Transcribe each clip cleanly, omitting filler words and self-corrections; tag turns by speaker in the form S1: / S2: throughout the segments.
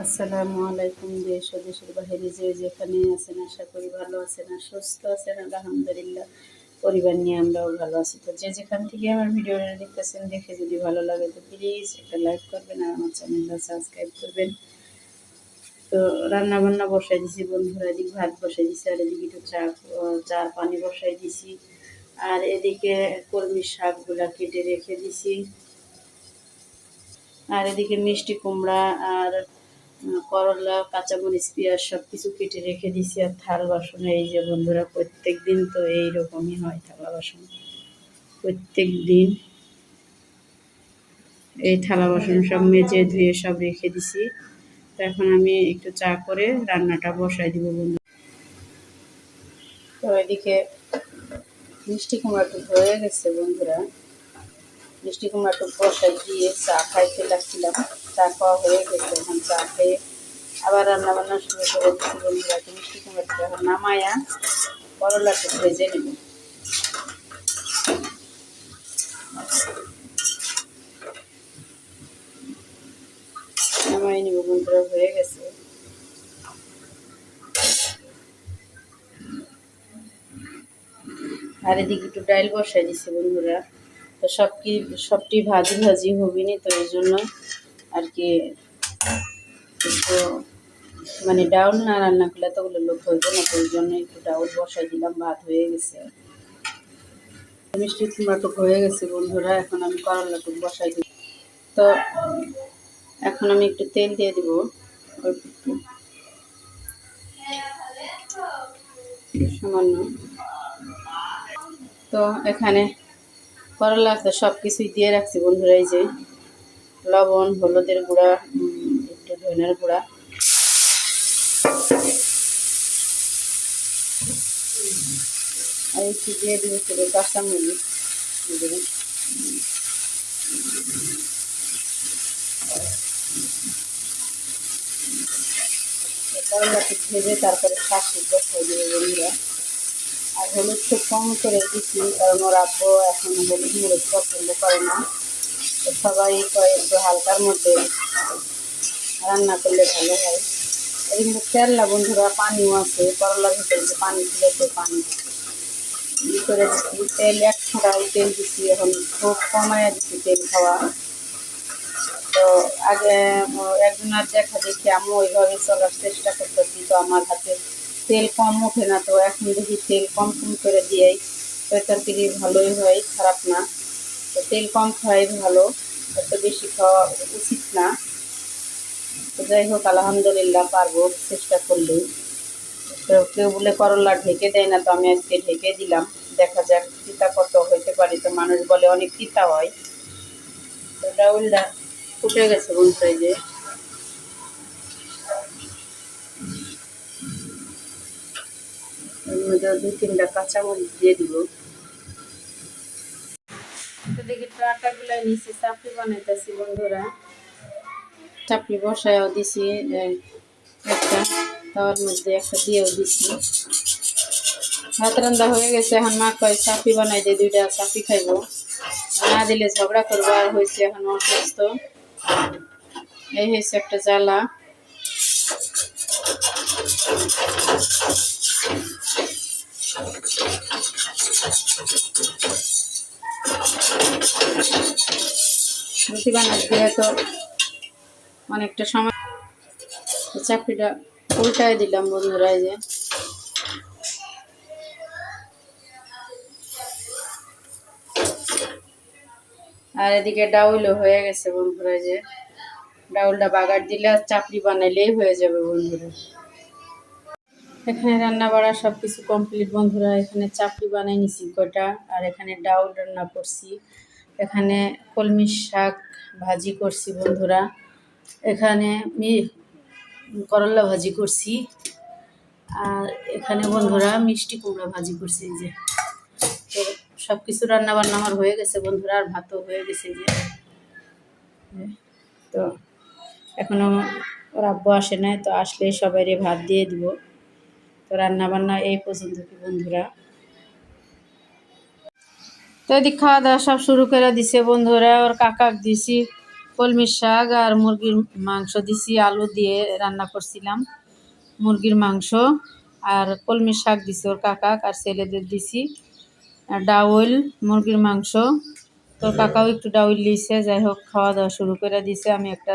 S1: আসসালামু আলাইকুম। দেশ ও দেশের বাহিরে যে যেখানে আছেন আশা করি ভালো আছেন আর সুস্থ আছেন। আলহামদুলিল্লাহ, পরিবার নিয়ে আমরাও ভালো আছি। তো যে যেখান থেকে আমার ভিডিওটা দেখতেছেন, দেখে যদি ভালো লাগে তো প্লিজ একটা লাইক করবেন আর আমার চ্যানেলটা সাবস্ক্রাইব করবেন। তো রান্না বান্না বসাই দিছি বন্ধুরা, এদিকে ভাত বসাই দিছি আর এদিকে একটু চা পানি বসাই দিছি আর এদিকে কলমি শাকগুলা কেটে রেখে দিছি আর এদিকে মিষ্টি কুমড়া আর করলা, কাঁচামরিচ, পেঁয়াজ সব কিছু কেটে রেখে দিছি। আর থাল বাসনে এই যে বন্ধুরা, প্রত্যেক দিন তো এইরকমই হয়, থালা বাসন প্রত্যেক দিন এই থালা বাসন সব মেজে ধুয়ে সব রেখে দিছি। তো এখন আমি একটু চা করে রান্নাটা বসাই দিব বন্ধু। তো এদিকে মিষ্টি কুমড়াটা হয়ে গেছে বন্ধুরা, মিষ্টি কুমড়াটা বসাই দিয়ে চা খাইতে লাগছিলাম। চা খাওয়া হয়ে গেছে, এখন চা খেয়ে আবার রান্না বান্না শুরু করে দিচ্ছি বন্ধুরা। মিষ্টি কুমড়াটা এখন নামায়া করলাটা ভেজে নেব। নামাই নেব বন্ধুরা, হয়ে গেছে। আর এদিকে একটু ডাইল বসাই দিচ্ছি বন্ধুরা। তো সবটি ভাজি ভাজি হবিনি, তো এই জন্য আর কি একটু মানে ডাউল না রান্না করলে এতগুলো লোক হইব না, তো ওই জন্য একটু ডাউল বসাই দিলাম। ভাত হয়ে গেছে, মিষ্টি কুমড়াটুক হয়ে গেছে বন্ধুরা। এখন আমি করলাটুক বসাই দিব। তো এখন আমি একটু তেল দিয়ে দিব সামান্য। তো এখানে করলাতে সব কিছুই দিয়ে রাখছি বন্ধুরা, এই যে লবণ, হলুদের গুঁড়া, একটু ধনের গুঁড়া, আর একটু দিয়ে দিব কাঁচামরিচ। করলাটি ভেজে তারপরে শাক বসাই দেবে বন্ধুরা। আর হলুদ খুব কম করে দিচ্ছি, কারণ ওর আব্বু এখন হলুদ মরিচ পছন্দ করে না। তো সবাই কয় একটু হালকার মধ্যে রান্না করলে ভালো হয়। এটা কিন্তু তেল না বন্ধুরা, পানিও আছে করলার ভিতরে, যে পানি ছিল সে পানি করে দিচ্ছি। তেল এক ফোঁড়াই তেল দিচ্ছি, এখন খুব কমাইয়া দিচ্ছি তেল খাওয়া। তো আগে একজনের দেখা দেখি আমি ওইভাবে চলার চেষ্টা করতেছি, তো আমার হাতে তেল কম ওঠে না। তো এখন দেখি তেল কম কম করে দিয়েই তরকারি ভালোই হয়, খারাপ না। তো তেল কম খাওয়াই ভালো, এত বেশি খাওয়া উচিত না। তো যাই হোক, আলহামদুলিল্লাহ পারবো চেষ্টা করলেই। তো কেউ বলে করলা ঢেকে দেয় না, তো আমি আজকে ঢেকে দিলাম। দেখা যাক তিতা কত হইতে পারে। তো মানুষ বলে অনেক তিতা হয়। তো ডাউলটা ফুটে গেছে বন্ধুরা, যে এর মধ্যে 2-3টা কাঁচামরিচ দিয়ে দিব। তো দেখি আটাগুলাই নিচে চাপড়ি বানাইতেছি বন্ধুরা। চাপড়ি বসায়ও দিছি একটা, তাওয়ার মধ্যে একটা দিয়েও দিছি। ভাত রান্না হয়ে গেছে, এখন মা কয় চাপড়ি বানাই দিয়ে 2টা চাপড়ি খাইব, না দিলে ঝগড়া করবো। আর হয়েছে এখন অসুস্থ, এই হয়েছে একটা জ্বালা। রুটি বানাতে দিলে তো অনেকটা সময়। চাপড়িটা উল্টায় দিলাম বন্ধুরা, এই যে আর এদিকে ডাউলও হয়ে গেছে বন্ধুরা। এই যে ডাউলটা বাগার দিলে আর চাপড়ি বানাইলেই হয়ে যাবে বন্ধুরা। এখানে রান্না বাড়া সব কিছু কমপ্লিট বন্ধুরা। এখানে চাপড়ি বানাই নিছি কটা, আর এখানে ডাউল রান্না করছি। এখানে কলমি শাক ভাজি করছি বন্ধুরা। এখানে করলা ভাজি করছি, আর এখানে বন্ধুরা মিষ্টি কুমড়া ভাজি করছি। এই যে তো সব কিছু রান্না বান্না আমার হয়ে গেছে বন্ধুরা, আর ভাতও হয়ে গেছে। যে তো এখনো ওর আব্বু আসে নাই, তো আসলে সবাই ভাত দিয়ে দিব। তো রান্না বান্না এই পর্যন্ত কি বন্ধুরা। তো এদিক খাওয়া দাওয়া সব শুরু করে দিছে বন্ধুরা। ওর কাকাক দিছি কলমির শাক আর মুরগির মাংস দিছি, আলু দিয়ে রান্না করছিলাম মুরগির মাংস। আর কলমির শাক দিছি ওর কাকা আর ছেলেদের দিছি। আর ডাউল মুরগির মাংস, তোর কাকাও একটু ডাউল লিছে। যাই হোক, খাওয়া দাওয়া শুরু করে দিছে। আমি একটা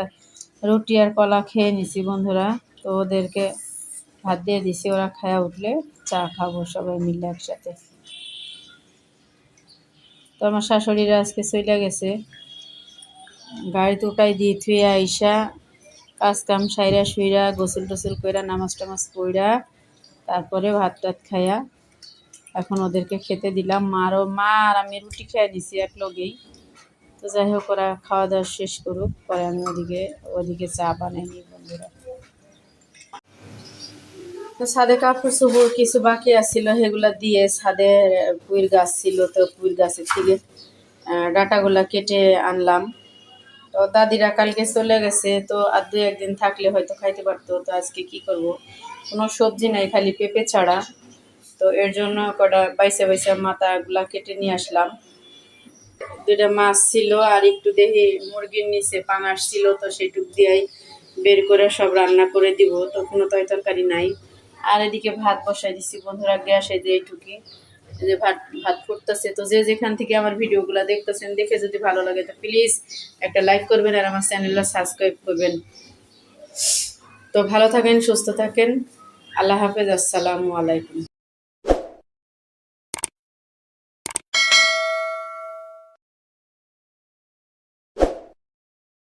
S1: রুটি আর কলা খেয়ে নিছি বন্ধুরা। তো ওদেরকে ভাত দিয়ে দিছি, ওরা খায়া উঠলে চা খাবো সবাই মিলে একসাথে। তো আমার শাশুড়িরা আজকে চলে গেছে, গাড়িতে উঠাই দিয়ে থুয়ে আইসা কাজ কাম সাইরা শুইরা গোসল টোসল কইরা নামাজ টামাজ পইরা তারপরে ভাত টাত খাইয়া এখন ওদেরকে খেতে দিলাম। মা আর আমি রুটি খেয়ে নিছি এক লগেই। তো যাই হোক, ওরা খাওয়া দাওয়া শেষ করুক, পরে আমি ওদিকে চা বানাই নি বন্ধুরা। তো ছাদে কাপড় চোপড় কিছু বাকি আসছিল, সেগুলা দিয়ে ছাদে পুঁইর গাছ ছিল, তো পুঁইর গাছের থেকে ডাঁটাগুলা কেটে আনলাম। তো দাদিরা কালকে চলে গেছে, তো আর 2-1 দিন থাকলে হয়তো খাইতে পারতো। তো আজকে কি করব, কোনো সবজি নাই খালি পেঁপে ছাড়া। তো এর জন্য কটা বাইসা বাইসা মাথাগুলা কেটে নিয়ে আসলাম। 2টা মাছ ছিল আর একটু দেখি মুরগির নিচে পাঙাশ ছিল, তো সেইটুক দিয়েই বের করে সব রান্না করে দিব। তো কোনো তরকারি নাই। আর এদিকে ভাত বসাই দিছি বন্ধুরা গ্যাসে, যে এইটুকি যে ভাত ফুটতেছে। তো যে যেখান থেকে আমার ভিডিওগুলো দেখতেছেন, দেখে যদি ভালো লাগে তো প্লিজ একটা লাইক করবেন আর আমার চ্যানেলটা সাবস্ক্রাইব করবেন। তো ভালো থাকেন, সুস্থ থাকেন, আল্লাহ হাফেজ, আসসালামু আলাইকুম।